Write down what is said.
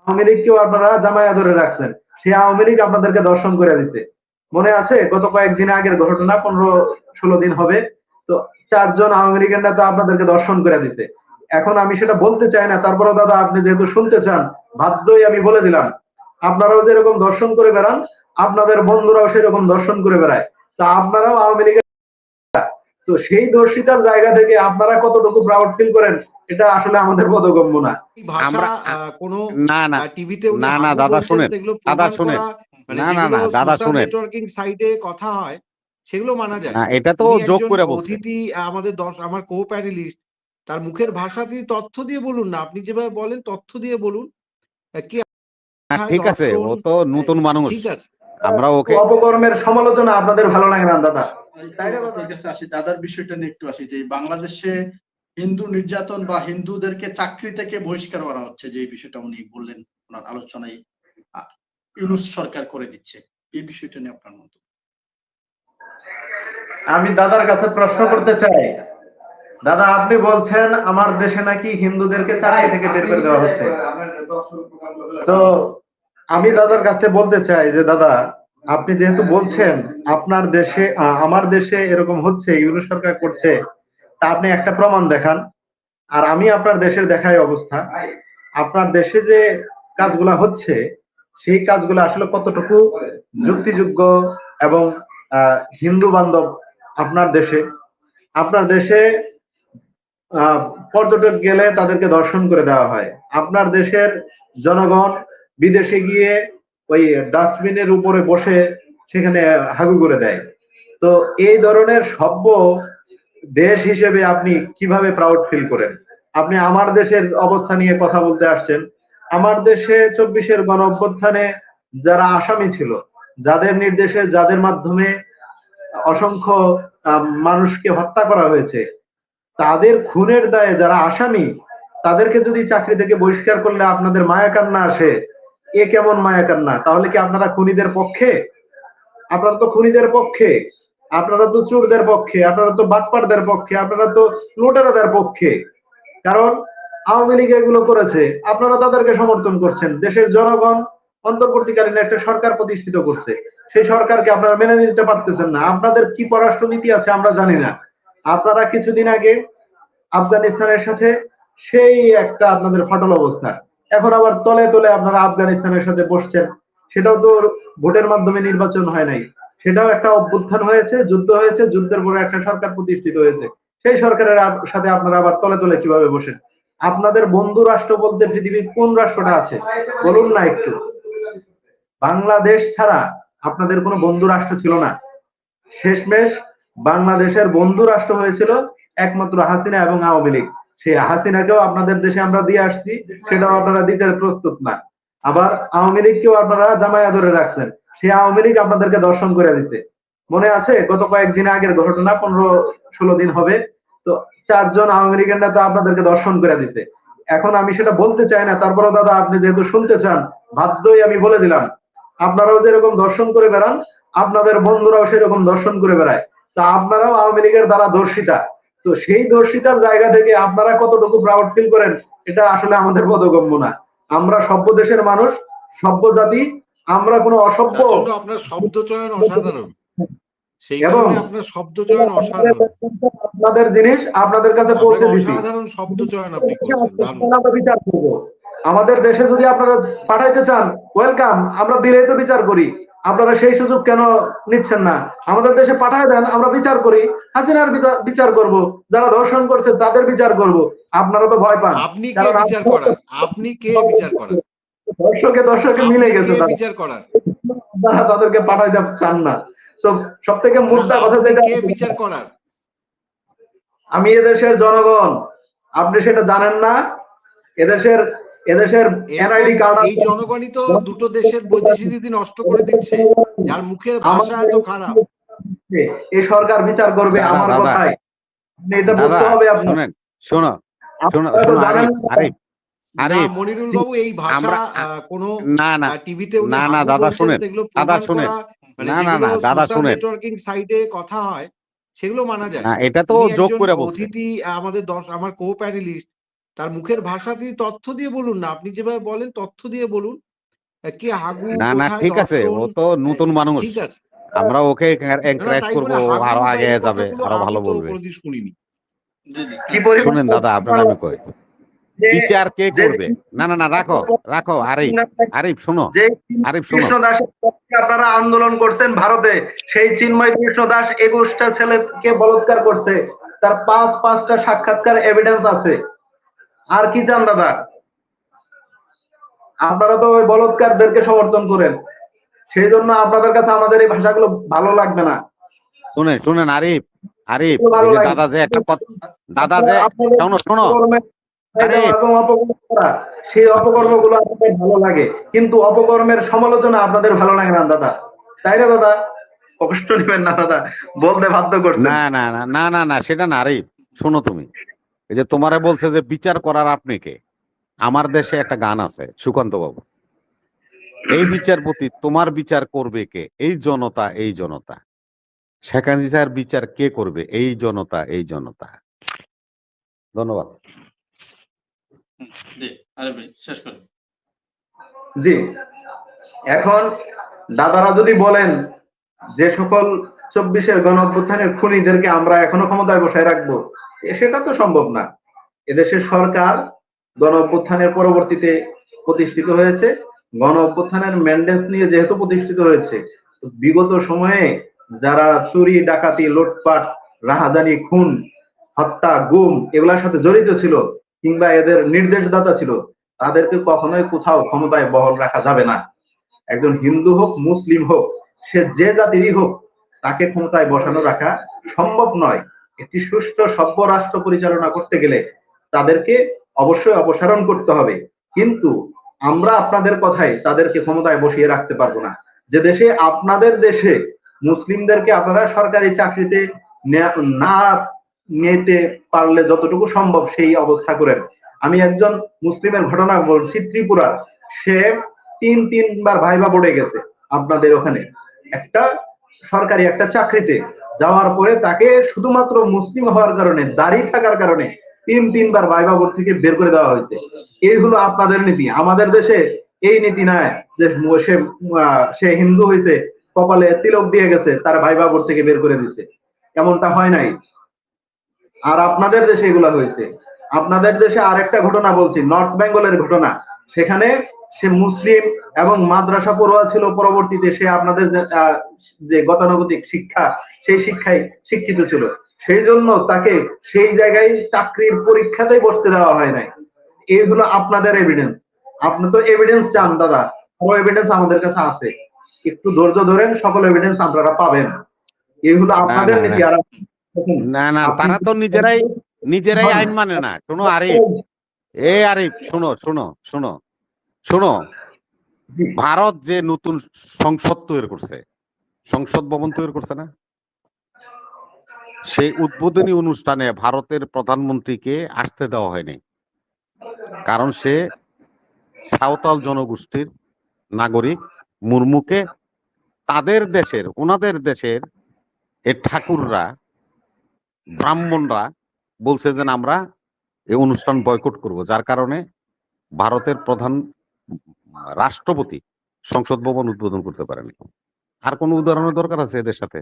আওয়ামী লীগকেও আপনারা জামায়া ধরে রাখছেন, সেই আওয়ামী লীগ আপনাদেরকে দর্শন করে দিছে। মনে আছে গত কয়েকদিন আগের ঘটনা, 15-16 দিন হবে। তো 4 জন আওয়ামী লীগের নেতা আপনাদেরকে দর্শন করে দিছে। এখন আমি সেটা বলতে চাই না, তারপরেও দাদা আপনি যেহেতু শুনতে চান, বাধ্যই আমি বলে দিলাম। আপনারাও যেরকম দর্শন করে বেড়ান, আপনাদের বন্ধুরাও সেরকম দর্শন করে বেড়ায়। তা আপনারাও আওয়ামী লীগের, তো সেই দর্শিতার জায়গা থেকে আপনারা কতটুকু প্রাউড ফিল করেন, এটা আসলে আমাদের বোধগম্য না। এই ভাষা আমরা কোনো না না টিভিতে উনি না না হাগু দাদা বলছেন, শুনেন, যেগুলো দাদা প্রমাণ শুনেন, করা, মানে না না যেগুলো না দাদা সোশ্যাল শুনেন, নেটওয়ার্কিং সাইটে কথা হয়, সেগুলো মানা যায়। না এটা তো উনি যোগ একজন করে বলছে। অতিথি, আমাদের আমার কো প্যানেলিস্ট, তার মুখের ভাষা দিয়ে তথ্য দিয়ে বলুন না, আপনি যেভাবে বলেন তথ্য দিয়ে বলুন। কি ঠিক আছে, ও দর্শন, তো নতুন মানুষ, ঠিক আছে। আমরা ওকে অপকর্মের সমালোচনা আপনাদের ভালো লাগে না দাদা, তাই না দাদা? আপনার কাছে আসি, দাদার বিষয়টা নিয়ে একটু আসি, যে বাংলাদেশে হিন্দু নির্যাতন বা হিন্দুদেরকে চাকরি থেকে বহিষ্কার করা হচ্ছে, যে বিষয়টা উনি বললেন ওনার আলোচনায়, ইউনূস সরকার করে দিচ্ছে, এই বিষয়টা নিয়ে আপনার মত। আমি দাদার কাছে প্রশ্ন করতে চাই, দাদা আপনি বলছেন আমার দেশে নাকি হিন্দুদেরকে চাকরি থেকে বের করে দেওয়া হচ্ছে। তো আমি দাদার কাছে বলতে চাই যে দাদা, আপনি যেহেতু বলছেন আপনার দেশে আমার দেশে এরকম হচ্ছে, ইউনূস সরকার করছে, তা আপনি একটা প্রমাণ দেখান। আর আমি আপনার দেশের দেখাই অবস্থা, আপনার দেশে যে কাজগুলা হচ্ছে, সেই কাজগুলো আসলে কতটুকু যুক্তিযোগ্য এবং হিন্দু বান্ধব। আপনার দেশে, আপনার দেশে আহ, পর্যটক গেলে তাদেরকে দর্শন করে দেওয়া হয়। আপনার দেশের জনগণ বিদেশে গিয়ে ওই ডাস্টবিনের উপরে বসে সেখানে হাগু করে দেয়। তো এই ধরনের সভ্য দেশ হিসেবে আপনি কিভাবে প্রাউড ফিল করেন? আপনি আমার দেশের অবস্থা নিয়ে কথা বলতে আসছেন। আমার দেশে 24-এর গণ অভ্যুত্থানে যারা আসামি ছিল, যাদের নির্দেশে, যাদের মাধ্যমে অসংখ্য মানুষকে হত্যা করা হয়েছে, তাদের খুনের দায়ে যারা আসামি, তাদেরকে যদি চাকরি থেকে বহিষ্কার করলে আপনাদের মায়া কান্না আসে, এ কেমন মায়া কান্না? তাহলে কি আপনারা খুনিদের পক্ষে? আপনারা তো খুনিদের পক্ষে, আপনারা তো চোরদের পক্ষে, আপনারা তো বাটপারদের পক্ষে, আপনারা তো লুটেরাদের পক্ষে। কারণ আওয়ামী লীগ এগুলো করেছে, আপনারা তাদেরকে সমর্থন করছেন। দেশের জনগণ অন্তর্বর্তীকালীন একটা সরকার প্রতিষ্ঠিত করছে, সেই সরকারকে আপনারা মেনে নিতে পারতেছেন না। আপনাদের কি পররাষ্ট্রনীতি আছে আমরা জানি না। আপনারা কিছুদিন আগে আফগানিস্তানের সাথে সেই একটা আপনাদের ফাটল অবস্থা, এখন আবার তলে তলে আপনারা আফগানিস্তানের সাথে বসছেন। সেটাও তো ভোটের মাধ্যমে নির্বাচন হয় নাই, সেটাও একটা অভ্যুত্থান হয়েছে, যুদ্ধ হয়েছে, যুদ্ধের পরে একটা সরকার প্রতিষ্ঠিত হয়েছে। সেই সরকারের সাথে আপনারা আবার তলে তলে কিভাবে বসেন? আপনাদের বন্ধু রাষ্ট্র বলতে পৃথিবীর কোন রাষ্ট্রটা আছে বলুন না একটু? বাংলাদেশ ছাড়া আপনাদের কোনো বন্ধু রাষ্ট্র ছিল না। শেষমেশ বাংলাদেশের বন্ধু রাষ্ট্র হয়েছিল একমাত্র হাসিনা এবং আওয়ামী লীগ। সেই হাসিনাকেও আপনাদের দেশে আমরা দিয়ে আসছি, সেটাও আপনারা দিতে প্রস্তুত না। আবার আওয়ামী লীগকেও আপনারা জামায়া ধরে রাখছেন, সেই আওয়ামী লীগ আপনাদেরকে দর্শন করে দিছে। মনে আছে গত কয়েকদিন আগের ঘটনা, 15-16 দিন হবে। তো 4 জন আওয়ামী লীগের নেতা আপনাদেরকে দর্শন করে দিছে। এখন আমি সেটা বলতে চাই না, তারপরেও দাদা আপনি যেহেতু শুনতে চান, বাধ্যই আমি বলে দিলাম। আপনারাও যেরকম দর্শন করে বেড়ান, আপনাদের বন্ধুরাও সেরকম দর্শন করে বেড়ায়। তা আপনারাও আওয়ামী লীগের দ্বারা দর্শিতা। তো সেই দর্শিতার জায়গা থেকে আপনারা কতটুকু প্রাউড ফিল করেন, এটা আসলে আমাদের বোধগম্য না। আমরা সভ্য দেশের মানুষ, সভ্য জাতি, আমরা কোনো অসভ্য। তার জন্য আপনার শব্দ চয়ন অসাধারণ, সেই এবং কারণে আপনার শব্দ চয়ন অসাধারণ, আপনাদের জিনিস আপনাদের কাছে পৌঁছে দিছি। অসাধারণ শব্দ চয়ন আপনি করছেন, দারুণ। আমরা বিচার করবো। আমাদের দেশে যদি আপনারা পাঠাইতে চান, ওয়েলকাম, আমরা দিলেই তো বিচার করি। আপনারা সেই সুযোগ কেন নিচ্ছেন না? আমাদের দেশে পাঠায় দেন, আমরা বিচার করি। হাসিনার বিচার করব, যারা ধর্ষণ করছে তাদের বিচার করব। আপনারা তো ভয় পান, আপনি কে কারণ বিচার করার? আপনি কে বিচার করার? দর্শকে মিলে আপনি গেছে কে তারা, বিচার করার? আপনারা তাদেরকে পাঠাইতে চান না। তো সব থেকে না, মুদ্রা কথা আপনি যেটা, কে বিচার করার? আমি এদেশের জনগণ, আপনি সেটা জানেন না। এদেশের এদেশের এনআইডি কার্ড এই জনগণই তো দুটো দেশের বৈদেশিক নীতি নষ্ট করে দিচ্ছে, যার মুখের ভাষা এত খারাপ। এই সরকার বিচার করবে দাদা আমার দাদা কথায়, এটা দাদা বুঝতে হবে আপনার। শুনেন, শোনো শোনো আপনারা তো শোনো জানেন আরিফ, না। আরিফ, না আরিফ, মনিরুল বাবু, এই ভাষা আমরা কোনো না না টিভিতে উনি না না হাগু দাদা বলছেন, শুনেন, যেগুলো দাদা প্রমাণ শুনেন, করা, মানে না না যেগুলো না দাদা সোশ্যাল শুনেন, নেটওয়ার্কিং সাইটে কথা হয়, সেগুলো মানা যায়। না এটা তো উনি যোগ একজন করে বলছে। অতিথি, আমাদের আমার কো প্যানেলিস্ট, তার মুখের ভাষা দিয়ে তথ্য দিয়ে বলুন না, আপনি যেভাবে বলেন তথ্য দিয়ে বলুন। কে হাগু না না কোথায় ঠিক আছে, ও ধর্ষণ, তো নতুন মানুষ, ঠিক আছে। আমরা ওকে না না, এনকারেজ তাই করবো, বলে ও হাগু আরো বা আগে এই যাবে, কথাগুলো আরো আমি ভালো তো বলবে। কোনোদিন শুনিনি। দিদি কি পরিমাণ শুনেন দাদা, আপনার আমি কই, যে বিচার কে যে করবে? না না না, রাখো রাখো, আরিফ, আরিফ শোনো, যে আরিফ শোনো। কৃষ্ণ দাসের পক্ষে আপনারা আন্দোলন করছেন ভারতে, সেই চিন্ময় কৃষ্ণ দাস 21টা ছেলেকে বলাৎকার করছে, তার 5টা সাক্ষাৎকার এভিডেন্স আছে। আর কি চান দাদা? আপনারা তো ওই বলাৎকারদেরকে সমর্থন করেন, সেই জন্য আপনাদের কাছে আমাদের এই ভাষাগুলো ভালো লাগবে না। শুনেন শুনেন আরিফ, আরিফ এগুলো এই ভালো যে লাগে দাদা যে একটা দাদা আপনারা যে, আপনাদের শোনো শোনো অপকর্মে আরিফ, এবং অপকর্ম করা, সেই অপকর্মগুলো আপনাদের ভালো লাগে, কিন্তু অপকর্মের সমালোচনা আপনাদের ভালো লাগে না দাদা, তাই না দাদা? কষ্ট নেবেন না দাদা, বলতে বাধ্য করছেন। না না না না না না, সেটা না আরিফ, শোনো তুমি, এই যে তোমারে বলছে যে বিচার করার আপনি কে? আমার দেশে একটা গান আছে সুকান্ত বাবু, এই বিচারপতি তোমার বিচার করবে কে? এই জনতা, এই জনতা। শেখ হাসিনার বিচার কে করবে? এই জনতা, এই জনতা। ধন্যবাদ। জি, আরে ভাই শেষ করুন। জি, এখন দাদারা যদি বলেন যে সকল 24-এর গণ অভ্যুত্থানের খুনিদেরকে আমরা এখনো ক্ষমতায় বসায় রাখবো, সেটা তো সম্ভব না। এদেশের সরকার গণ অভ্যুত্থানের পরবর্তীতে প্রতিষ্ঠিত হয়েছে, গণ অভ্যুত্থানের ম্যান্ডেট নিয়ে যেহেতু প্রতিষ্ঠিত হয়েছে, বিগত সময়ে যারা চুরি ডাকাতি লুটপাট রাহাজানি খুন হত্যা গুম এগুলোর সাথে জড়িত ছিল কিংবা এদের নির্দেশদাতা ছিল, তাদেরকে কখনোই কোথাও ক্ষমতায় বহাল রাখা যাবে না। একজন হিন্দু হোক মুসলিম হোক, সে যে জাতিরই হোক, তাকে ক্ষমতায় বসানো রাখা সম্ভব নয়। একটি সুষ্ঠু সভ্য রাষ্ট্র পরিচালনা করতে গেলে তাদেরকে অবশ্যই অপসারণ করতে হবে, কিন্তু আমরা আপনাদের কথায় তাদেরকে ক্ষমতায় বসিয়ে রাখতে পারবো না। যে দেশে আপনাদের দেশে মুসলিমদেরকে আপনারা সরকারি চাকরিতে না নিতে পারলে যতটুকু সম্ভব সেই অবস্থা করেন। আমি একজন মুসলিমের ঘটনা বলছি, ত্রিপুরা, সে তিনবার ভাইবা বোর্ডে গেছে আপনাদের ওখানে একটা সরকারি একটা চাকরিতে, যাওয়ার পরে তাকে শুধুমাত্র মুসলিম হওয়ার কারণে, দাঁড়িয়ে থাকার কারণে তিনবার ভাইবা বোর্ড থেকে বের করে দেওয়া হয়েছে। এই হলো আপনাদের নীতি। আমাদের দেশে এই নীতি নাই যে সে হিন্দু হয়েছে, কপালে তিলক দিয়ে গেছে, তার ভাইবা বোর্ড থেকে বের করে দিছে, এমনটা হয় নাই। আর আপনাদের দেশে এগুলা হয়েছে। আপনাদের দেশে আরেকটা ঘটনা বলছি, নর্থ বেঙ্গলের ঘটনা। সেখানে সে মুসলিম এবং মাদ্রাসা পড়ুয়া ছিল, পরবর্তীতে সে আপনাদের যে গতানুগতিক শিক্ষা, সেই শিক্ষায় শিক্ষিত ছিল, সেই জন্য তাকে সেই জায়গায় চাকরির পরীক্ষাতেই বসতে দেওয়া হয় নাই। এই হলো আপনাদের এভিডেন্স। আপনি তো এভিডেন্স চান দাদা, সব এভিডেন্স আমাদের কাছে আছে, একটু ধৈর্য ধরেন, সকল এভিডেন্স আপনারা পাবেন। এই হলো না আপনাদের না না নীতি। আর না না, আপনি তারা তো নিজেরাই নিজেরাই আইন মানে না। শোনো আরিফ, এ আরিফ শোনো শোনো শোনো শোনো, ভারত যে নতুন সংসদ তৈরি করছে, সংসদ ভবন তৈরি করছে না, সেই উদ্বোধনী অনুষ্ঠানে ভারতের প্রধানমন্ত্রীকে আসতে দেওয়া হয়নি, কারণ সে সাঁওতাল জনগোষ্ঠীর নাগরিক। মুর্মুকে তাদের দেশের, ওনাদের দেশের এই ঠাকুররা, ব্রাহ্মণরা বলছে যে আমরা এই অনুষ্ঠান বয়কট করব, যার কারণে ভারতের প্রধান রাষ্ট্রপতি সংসদ ভবন উদ্বোধন করতে পারেনি। আর কোন উদাহরণের দরকার আছে এদের সাথে?